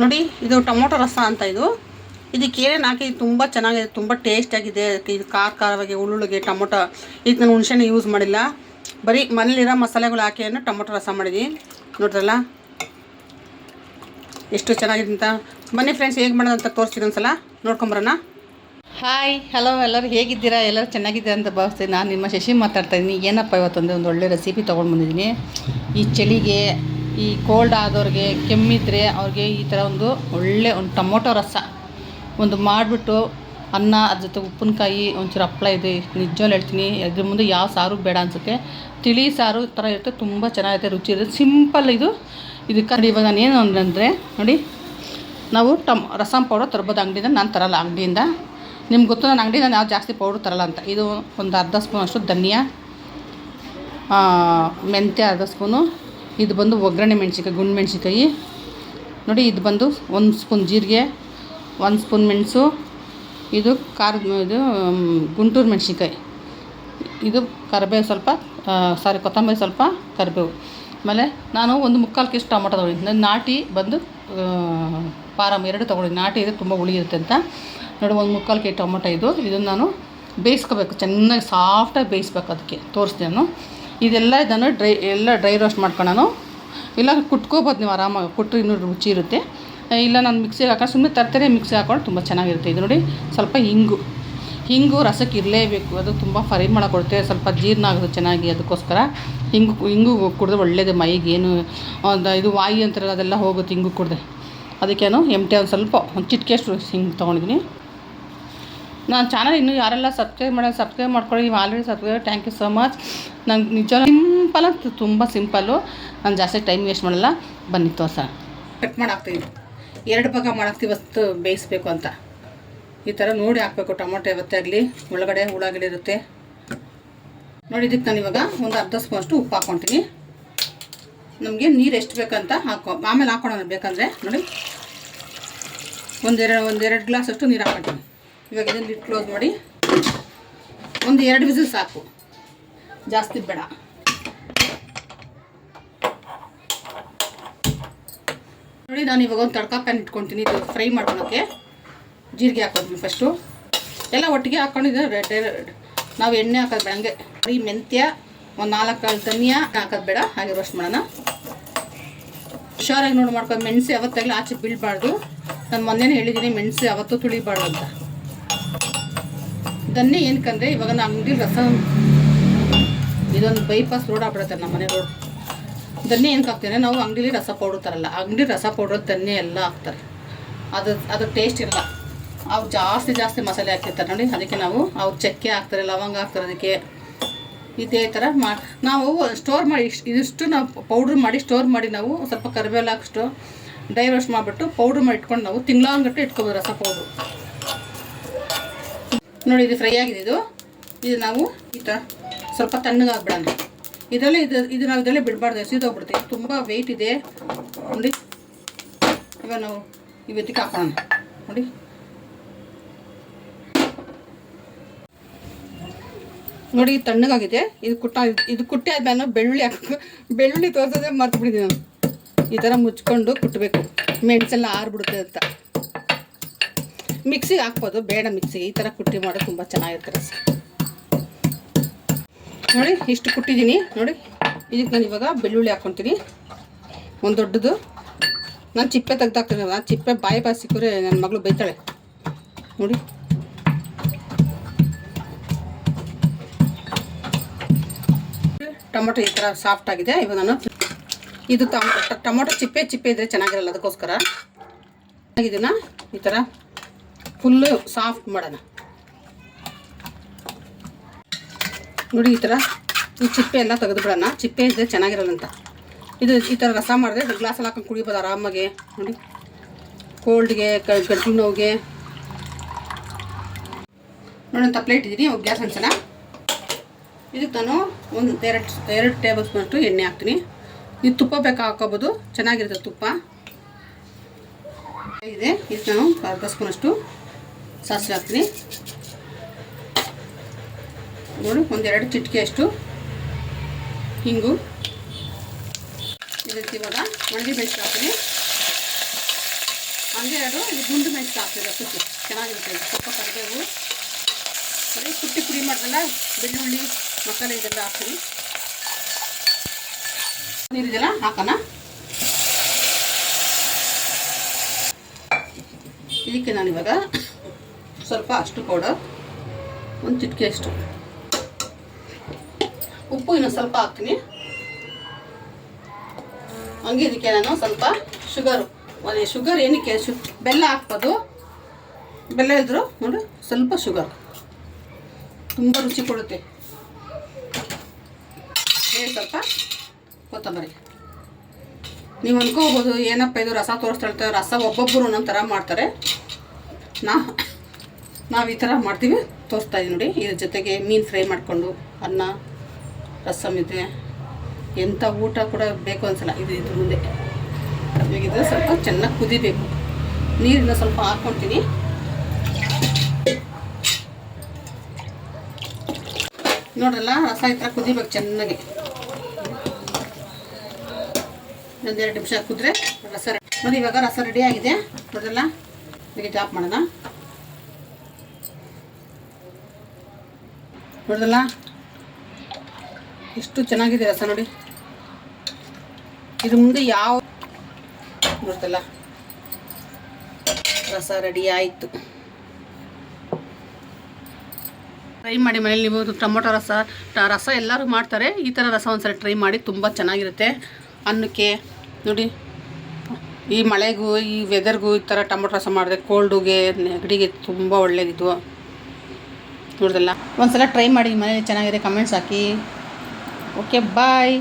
ನೋಡಿ ಇದು ಟೊಮೊಟೊ ರಸ ಅಂತ. ಇದಕ್ಕೆ ಏನೇನು ಹಾಕಿ ತುಂಬ ಚೆನ್ನಾಗಿದೆ, ತುಂಬ ಟೇಸ್ಟಾಗಿದೆ. ಇದು ಖಾರವಾಗಿ ಉಳ್ಳುಳ್ಳಿಗೆ ಟೊಮೊಟೊ ಇದಕ್ಕೆ ನಾನು ಹುಣಸೆಹಣ್ಣು ಯೂಸ್ ಮಾಡಿಲ್ಲ, ಬರೀ ಮನೇಲಿರೋ ಮಸಾಲೆಗಳು ಹಾಕಿ ಟೊಮೊಟೊ ರಸ ಮಾಡಿದ್ದೀನಿ. ನೋಡ್ರಲ್ಲ ಎಷ್ಟು ಚೆನ್ನಾಗಿದೆ ಅಂತ. ಬನ್ನಿ ಫ್ರೆಂಡ್ಸ್, ಹೇಗೆ ಮಾಡೋದಂತ ತೋರಿಸ್ತೀನಿ ಒಂದ್ಸಲ, ನೋಡ್ಕೊಂಬರೋಣ. ಹಾಯ್ ಹಲೋ, ಎಲ್ಲರೂ ಹೇಗಿದ್ದೀರಾ? ಎಲ್ಲರೂ ಚೆನ್ನಾಗಿದ್ದೀರಾ ಅಂತ ಭಾವಿಸ್ತೀನಿ. ನಾನು ನಿಮ್ಮ ಶಶಿ ಮಾತಾಡ್ತಾಯಿದ್ದೀನಿ. ಏನಪ್ಪ ಇವತ್ತಂದರೆ ಒಂದು ಒಳ್ಳೆ ರೆಸಿಪಿ ತೊಗೊಂಡು ಬಂದಿದ್ದೀನಿ. ಈ ಚಳಿಗೆ, ಈ ಕೋಲ್ಡ್ ಆದವ್ರಿಗೆ, ಕೆಮ್ಮಿದ್ರೆ ಅವ್ರಿಗೆ ಈ ಥರ ಒಂದು ಟೊಮೊಟೊ ರಸ ಒಂದು ಮಾಡಿಬಿಟ್ಟು ಅನ್ನ, ಅದ್ರ ಜೊತೆ ಉಪ್ಪಿನಕಾಯಿ, ಒಂಚೂರು ಹಪ್ಪಳ ಇದೆ. ನಿಜವಾಗ್ಲೂ ಹೇಳ್ತೀನಿ, ಅದ್ರ ಮುಂದೆ ಯಾವ ಸಾರು ಬೇಡ ಅನಿಸುತ್ತೆ. ತಿಳಿ ಸಾರು ಥರ ಇರುತ್ತೆ, ತುಂಬ ಚೆನ್ನಾಗಿರುತ್ತೆ, ರುಚಿ ಇರುತ್ತೆ, ಸಿಂಪಲ್ ಇದು. ಇದಕ್ಕೆ ಇವಾಗ ನಾನು ಏನು ಅಂದರೆ ನೋಡಿ, ನಾವು ರಸಂ ಪೌಡರ್ ತರ್ಬೋದು ಅಂಗಡಿಯಿಂದ. ನಾನು ತರಲ್ಲ ಅಂಗಡಿಯಿಂದ, ನಿಮ್ಗೆ ಗೊತ್ತು ನಾನು ಅಂಗಡಿಯಿಂದ ನಾವು ಜಾಸ್ತಿ ಪೌಡ್ರ್ ತರಲ್ಲ ಅಂತ. ಇದು ಒಂದು ಅರ್ಧ ಸ್ಪೂನ್ ಅಷ್ಟು ಧನಿಯಾ, ಮೆಂತ್ಯ ಅರ್ಧ ಸ್ಪೂನು, ಇದು ಬಂದು ಒಗ್ಗರಣೆ ಮೆಣಸಿನ್ಕಾಯಿ, ಗುಂಡು ಮೆಣಸಿನ್ಕಾಯಿ ನೋಡಿ, ಇದು ಬಂದು 1 ಸ್ಪೂನ್ ಜೀರಿಗೆ, 1 ಸ್ಪೂನ್ ಮೆಣಸು, ಇದು ಇದು ಗುಂಟೂರು ಮೆಣಸಿನ್ಕಾಯಿ, ಇದು ಕರಿಬೇವು ಸ್ವಲ್ಪ, ಕೊತ್ತಂಬರಿ ಸ್ವಲ್ಪ, ಕರಿಬೇವು. ಆಮೇಲೆ ನಾನು 1/4 ಕೆಜಿ ಟೊಮೊಟೊ ತೊಗೊಂಡಿದ್ದೀನಿ. ನಾಟಿ ಬಂದು ಪಾರಮ್ 2 ತೊಗೊಂಡಿದ್ದೀನಿ. ನಾಟಿ ಇದೆ ತುಂಬ ಹುಳಿ ಇರುತ್ತೆ ಅಂತ ನೋಡಿ. 1/4 ಕೆಜಿ ಟೊಮೊಟೊ ಇದನ್ನು ನಾನು ಬೇಯಿಸ್ಕೋಬೇಕು, ಚೆನ್ನಾಗಿ ಸಾಫ್ಟಾಗಿ ಬೇಯಿಸ್ಬೇಕು. ಅದಕ್ಕೆ ತೋರಿಸ್ತೀನಿ ನಾನು. ಇದನ್ನು ಡ್ರೈ ರೋಸ್ಟ್ ಮಾಡ್ಕೊಂಡು, ಇಲ್ಲ ಕುಟ್ಕೋಬೋದು ನೀವು ಆರಾಮಾಗಿ, ಕುಟ್ಟರೆ ಇನ್ನೂ ರುಚಿ ಇರುತ್ತೆ. ಇಲ್ಲ ನಾನು ಮಿಕ್ಸಿಗೆ ಹಾಕೊಂಡು ಸುಮ್ಮನೆ ತರ್ತೇನೆ, ಮಿಕ್ಸಿಗೆ ಹಾಕೊಂಡು ತುಂಬ ಚೆನ್ನಾಗಿರುತ್ತೆ. ಇದು ನೋಡಿ, ಸ್ವಲ್ಪ ಹಿಂಗು ರಸಕ್ಕೆ ಇರಲೇಬೇಕು, ಅದು ತುಂಬ ಪರಿಮಳ ಕೊಡುತ್ತೆ, ಸ್ವಲ್ಪ ಜೀರ್ಣ ಆಗೋದು ಚೆನ್ನಾಗಿ. ಅದಕ್ಕೋಸ್ಕರ ಹಿಂಗು ಕುಡಿದ್ರೆ ಒಳ್ಳೇದು ಮೈಗೆ. ಏನು ಇದು ವಾಯು ಅಂತಾರೆ ಅದೆಲ್ಲ ಹೋಗುತ್ತೆ ಹಿಂಗು ಕುಡಿದ್ರೆ. ಅದಕ್ಕೇನು ಒಂದು ಸ್ವಲ್ಪ ಒಂದು ಚಿಟಿಕೆಯಷ್ಟು ಹಿಂಗೆ ತೊಗೊಂಡಿದ್ದೀನಿ. ನಾನು ಚಾನಲ್ ಇನ್ನೂ ಯಾರೆಲ್ಲ ಸಬ್ಸ್ಕ್ರೈಬ್ ಮಾಡ್ಕೊಳ್ಳಿ. ನೀವು already subscribe, thank you so much. ನಂಗೆ ನಿಜ ಸಿಂಪಲ್ ಅಂತ, ತುಂಬ ಸಿಂಪಲ್ಲು. ನಾನು ಜಾಸ್ತಿ ಟೈಮ್ ವೇಸ್ಟ್ ಮಾಡಲ್ಲ. ಬನ್ನಿ ತೋರ್ಸೋಣ. ಕಟ್ ಮಾಡಿ ಹಾಕ್ತೀವಿ, 2 ಭಾಗ ಮಾಡಾಕ್ತೀವಿ ಅಷ್ಟು ಬೇಯಿಸ್ಬೇಕು ಅಂತ. ಈ ಥರ ನೋಡಿ ಹಾಕಬೇಕು. ಟೊಮೊಟೊ ಯಾವತ್ತೇ ಆಗಲಿ ಒಳಗಡೆ ಹುಳಾಗಲಿ ಇರುತ್ತೆ ನೋಡಿ. ಇದಕ್ಕೆ ನಾನು ಇವಾಗ ಒಂದು ಅರ್ಧ ಸ್ಪೂನ್ ಅಷ್ಟು ಉಪ್ಪು ಹಾಕ್ಕೊತೀನಿ. ನಮಗೆ ನೀರು ಎಷ್ಟು ಬೇಕಂತ ಆಮೇಲೆ ಹಾಕ್ಕೊಳ್ಳೋಣ ಬೇಕಂದರೆ. ನೋಡಿ, ಒಂದೆರಡು ಗ್ಲಾಸ್ ಅಷ್ಟು ನೀರು ಹಾಕ್ಕೊತೀನಿ. ಇವಾಗ ಇದನ್ನು ಲಿಡ್ ಕ್ಲೋಸ್ ಮಾಡಿ ಒಂದು 2 ವಿಸಿಲ್ ಸಾಕು, ಜಾಸ್ತಿ ಬೇಡ. ನೋಡಿ, ನಾನು ಇವಾಗ ಒಂದು ತಡ್ಕ ಪ್ಯಾನ್ ಇಟ್ಕೊತೀನಿ. ಇದು ಫ್ರೈ ಮಾಡ್ಕೊಳೋಕ್ಕೆ ಜೀರಿಗೆ ಹಾಕೋದ್ವಿ ಫಸ್ಟು. ಎಲ್ಲ ಒಟ್ಟಿಗೆ ಹಾಕ್ಕೊಂಡಿದ್ದೆ. ನಾವು ಎಣ್ಣೆ ಹಾಕೋದು ಬೇಡ, ಹಂಗೆ ಬರೀ ಮೆಂತ್ಯ, ಒಂದು 4 ಧನಿಯಾ ಹಾಕೋದು ಬೇಡ, ಹಾಗೆ ರೋಸ್ಟ್ ಮಾಡೋಣ. ಹುಷಾರಾಗಿ ನೋಡಿ ಮಾಡ್ಕೊಂಡು. ಮೆಣಸು ಯಾವತ್ತಾಗಲಿ ಆಚೆ ಬೀಳಬಾರ್ದು. ನಾನು ಮೊನ್ನೆನೇ ಹೇಳಿದ್ದೀನಿ, ಮೆಣಸು ಯಾವತ್ತೂ ತುಳಿಬಾರ್ದು ಅಂತ. ಧನ್ಯ ಏನಕ್ಕಂದರೆ ಇವಾಗ ನಾನು ಅಂಗಡಿ ರಸ, ಇದೊಂದು ಬೈಪಾಸ್ ರೋಡ್ ಆಗ್ಬಿಡುತ್ತೆ ನಮ್ಮ ಮನೆ ರೋಡ್. ಧನ್ಯ ಏನಕ್ಕೆ ಹಾಕ್ತೀನಿ, ನಾವು ಅಂಗಡಿಲಿ ರಸ ಪೌಡ್ರ್ ತರಲ್ಲ. ಅಂಗಡಿ ರಸ ಪೌಡ್ರ್ ಧನ್ಯ ಎಲ್ಲ ಹಾಕ್ತಾರೆ, ಅದು ಟೇಸ್ಟ್ ಇರಲ್ಲ. ಅವ್ರು ಜಾಸ್ತಿ ಮಸಾಲೆ ಹಾಕಿರ್ತಾರೆ ನೋಡಿ. ಅದಕ್ಕೆ ನಾವು ಅವ್ರು ಚಕ್ಕೆ ಹಾಕ್ತಾರೆ, ಲವಂಗ ಹಾಕ್ತಾರೆ. ಅದಕ್ಕೆ ಇದೇ ಥರ ನಾವು ಸ್ಟೋರ್ ಮಾಡಿ ಇದಿಷ್ಟು ನಾವು ಪೌಡ್ರ್ ಮಾಡಿ ಸ್ಟೋರ್ ಮಾಡಿ, ನಾವು ಸ್ವಲ್ಪ ಕರಿಬೇವು ಹಾಕಿಷ್ಟು ಡ್ರೈ ರೋಸ್ಟ್ ಮಾಡಿಬಿಟ್ಟು ಪೌಡ್ರ್ ಮಾಡಿ ಇಟ್ಕೊಂಡು ನಾವು ತಿಂಗಳಾನ್ಗಟ್ಟೆ ಇಟ್ಕೊಬೋದು ರಸ ಪೌಡ್ರು. ನೋಡಿ, ಇದು ಫ್ರೈ ಆಗಿದೆ. ಇದು ನಾವು ಈ ಥರ ಸ್ವಲ್ಪ ತಣ್ಣಗಾಗ್ಬಿಡೋಣ. ಇದು ನಾವು ಇದರಲ್ಲೇ ಬಿಡಬಾರ್ದು, ಎಸಿದೋಗ್ಬಿಡುತ್ತೆ. ತುಂಬ ವೆಯ್ಟ್ ಇದೆ ನೋಡಿ. ಇವಾಗ ನಾವು ಇವತ್ತಿಗೆ ಹಾಕೋಣ ನೋಡಿ. ನೋಡಿ, ತಣ್ಣಗಾಗಿದೆ. ಇದು ಕುಟ್ಟಿ ಆದ್ಮೇಲೆ ಬೆಳ್ಳುಳ್ಳಿ ತೋರಿಸೋದೇ ಮರ್ತು ಬಿಟ್ಟಿದ್ದೀನಿ ನಾನು. ಈ ಥರ ಮುಚ್ಕೊಂಡು ಕುಟ್ಟಬೇಕು, ಮೆಣಸೆಲ್ಲ ಆರ್ಬಿಡುತ್ತೆ ಅಂತ. ಮಿಕ್ಸಿಗೆ ಹಾಕ್ಬೋದು, ಬೇಡ ಮಿಕ್ಸಿಗೆ. ಈ ಥರ ಕುಟ್ಟಿ ಮಾಡೋದು ತುಂಬ ಚೆನ್ನಾಗಿರ್ತಾರೆ. ನೋಡಿ, ಇಷ್ಟು ಕುಟ್ಟಿದ್ದೀನಿ ನೋಡಿ. ಇದಕ್ಕೆ ನಾನು ಇವಾಗ ಬೆಳ್ಳುಳ್ಳಿ ಹಾಕ್ಕೊತೀನಿ. ಒಂದು ದೊಡ್ಡದು. ನಾನು ಚಿಪ್ಪೆ ತೆಗ್ದಾಕ್ತೀನಿ. ನಾನು ಚಿಪ್ಪೆ ಬಾಯಿ ಸಿಕ್ಕರೆ ನನ್ನ ಮಗಳು ಬೈತಾಳೆ ನೋಡಿ. ಟೊಮೊಟೊ ಈ ಥರ ಸಾಫ್ಟ್ ಆಗಿದೆ. ಇವಾಗ ನಾನು ಇದು ಟೊಮೊಟೊ ಚಿಪ್ಪೆ ಇದ್ದರೆ ಚೆನ್ನಾಗಿರಲ್ಲ, ಅದಕ್ಕೋಸ್ಕರ ಇದನ್ನು ಈ ಥರ ಫುಲ್ಲು ಸಾಫ್ಟ್ ಮಾಡೋಣ ನೋಡಿ. ಈ ಥರ ಈ ಚಿಪ್ಪೆ ಎಲ್ಲ ತೆಗೆದುಬಿಡೋಣ, ಚಿಪ್ಪೆ ಇದ್ದರೆ ಚೆನ್ನಾಗಿರಲ್ಲ ಅಂತ. ಇದು ಈ ಥರ ರಸ ಮಾಡಿದ್ರೆ ಗ್ಲಾಸಲ್ಲಿ ಹಾಕೊಂಡು ಕುಡಿಬೋದು ಆರಾಮಾಗಿ ನೋಡಿ. ಕೋಲ್ಡ್ಗೆ, ಗಂಟಲು ನೋವಿಗೆ ನೋಡಿ. ಒಂದು ಪ್ಲೇಟ್ ಇದ್ದೀನಿ, ಗ್ಯಾಸ್ ಹಂಚೋಣ. ಇದಕ್ಕೆ ನಾನು ಒಂದು 2 ಟೇಬಲ್ ಸ್ಪೂನ್ ಅಷ್ಟು ಎಣ್ಣೆ ಹಾಕ್ತೀನಿ. ಇದು ತುಪ್ಪ ಬೇಕಾ ಹಾಕೋಬೋದು, ಚೆನ್ನಾಗಿರುತ್ತೆ ತುಪ್ಪ ಇದೆ. ಇದಕ್ಕೆ ನಾನು ಅರ್ಧ ಸ್ಪೂನ್ ಅಷ್ಟು ಸಾಸಿವೆ ಹಾಕ್ತೀನಿ ನೋಡಿ. 1-2 ಚಿಟಿಕೆ ಅಷ್ಟು ಹಿಂಗು. ಇದಕ್ಕೆ ಇವಾಗ ಒಣಗಿ ಮೆಣಸು ಹಾಕ್ತೀನಿ. ಹಂಗೆ ಎರಡು ಇದು ಗುಂಡು ಮೆಣಸು ಹಾಕ್ತೀವಿ ರಸಕ್ಕೆ, ಚೆನ್ನಾಗಿರುತ್ತೆ. ಇದು ಸ್ವಲ್ಪ ಕರಿಬೇವು, ಬರೀ ಪುಡಿ ಮಾಡ್ದಲ್ಲ, ಬೆಳ್ಳುಳ್ಳಿ ಮಸಾಲೆ ಇದೆಲ್ಲ ಹಾಕ್ತೀವಿ. ನೀರಿದೆಲ್ಲ ಹಾಕೋಣ. ಇದಕ್ಕೆ ನಾನಿವಾಗ ಸ್ವಲ್ಪ ಅಷ್ಟು ಪೌಡರ್, ಒಂದು ಚಿಟಿಕೆ ಅಷ್ಟು ಉಪ್ಪು ಇನ್ನೊಂದು ಸ್ವಲ್ಪ ಹಾಕ್ತೀನಿ. ಹಂಗೆ ಇದಕ್ಕೆ ನಾನು ಸ್ವಲ್ಪ ಶುಗರ್ ಏನಕ್ಕೆ ಬೆಲ್ಲ ಹಾಕ್ಬೋದು, ಬೆಲ್ಲ ಇದ್ದರೂ ನೋಡಿ ಸ್ವಲ್ಪ ಶುಗರ್ ತುಂಬ ರುಚಿ ಕೊಡುತ್ತೆ. ಸ್ವಲ್ಪ ಕೊತ್ತಂಬರಿ. ನೀವು ಅನ್ಕೋಬೋದು ಏನಪ್ಪ ಇದು ರಸ ತೋರಿಸ್ತಾಳ್ತಾರೆ, ರಸ ಒಬ್ಬೊಬ್ಬರು ಒಂದೊಂದು ಥರ ಮಾಡ್ತಾರೆ. ನಾವು ಈ ಥರ ಮಾಡ್ತೀವಿ, ತೋರಿಸ್ತಾ ಇದ್ದೀವಿ ನೋಡಿ. ಇದ್ರ ಜೊತೆಗೆ ಮೀನು ಫ್ರೈ ಮಾಡಿಕೊಂಡು ಅನ್ನ ರಸಮ್ ಇದೆ, ಎಂಥ ಊಟ ಕೂಡ ಬೇಕು ಅನ್ಸಲ್ಲ ಇದು ಮುಂದೆ. ಇವಾಗ ಇದು ಸ್ವಲ್ಪ ಚೆನ್ನಾಗಿ ಕುದಿಬೇಕು. ನೀರನ್ನ ಸ್ವಲ್ಪ ಹಾಕ್ಕೊಳ್ತೀನಿ. ನೋಡ್ರಲ್ಲ, ರಸ ಈ ಥರ ಕುದಿಬೇಕು ಚೆನ್ನಾಗಿ. ಒಂದೆರಡು ನಿಮಿಷ ಕುದ್ರೆ ರಸ ನೋಡಿ. ಇವಾಗ ರಸ ರೆಡಿ ಆಗಿದೆ ನೋಡ್ರಲ್ಲ. ಈಗ ಚಾಪ್ ಮಾಡೋಣ. ನೋಡ್ರಲ್ಲ ಎಷ್ಟು ಚೆನ್ನಾಗಿದೆ ರಸ ನೋಡಿ. ಇದು ಮುಂದೆ ಯಾವ ನೋಡ್ತಲ್ಲ, ರಸ ರೆಡಿ ಆಯಿತು. ಟ್ರೈ ಮಾಡಿ ಮನೇಲಿ ನೀವು. ಟೊಮೊಟೊ ರಸ ಎಲ್ಲರೂ ಮಾಡ್ತಾರೆ, ಈ ಥರ ರಸ ಒಂದ್ಸಲ ಟ್ರೈ ಮಾಡಿ, ತುಂಬ ಚೆನ್ನಾಗಿರುತ್ತೆ ಅನ್ನಕ್ಕೆ. ನೋಡಿ, ಈ ಮಳೆಗೂ ಈ ವೆದರ್ಗೂ ಈ ಥರ ಟೊಮೊಟೊ ರಸ ಮಾಡಿದ್ರೆ ಕೋಲ್ಡುಗೆ ನೆಗಡಿಗೆ ತುಂಬ ಒಳ್ಳೆಯದಿದು. ನೋಡ್ದಲ್ಲ, ಒಂದ್ಸಲ ಟ್ರೈ ಮಾಡಿ ಮನೇಲಿ, ಚೆನ್ನಾಗಿದೆ. ಕಮೆಂಟ್ಸ್ ಹಾಕಿ. ಓಕೆ, ಬಾಯ್.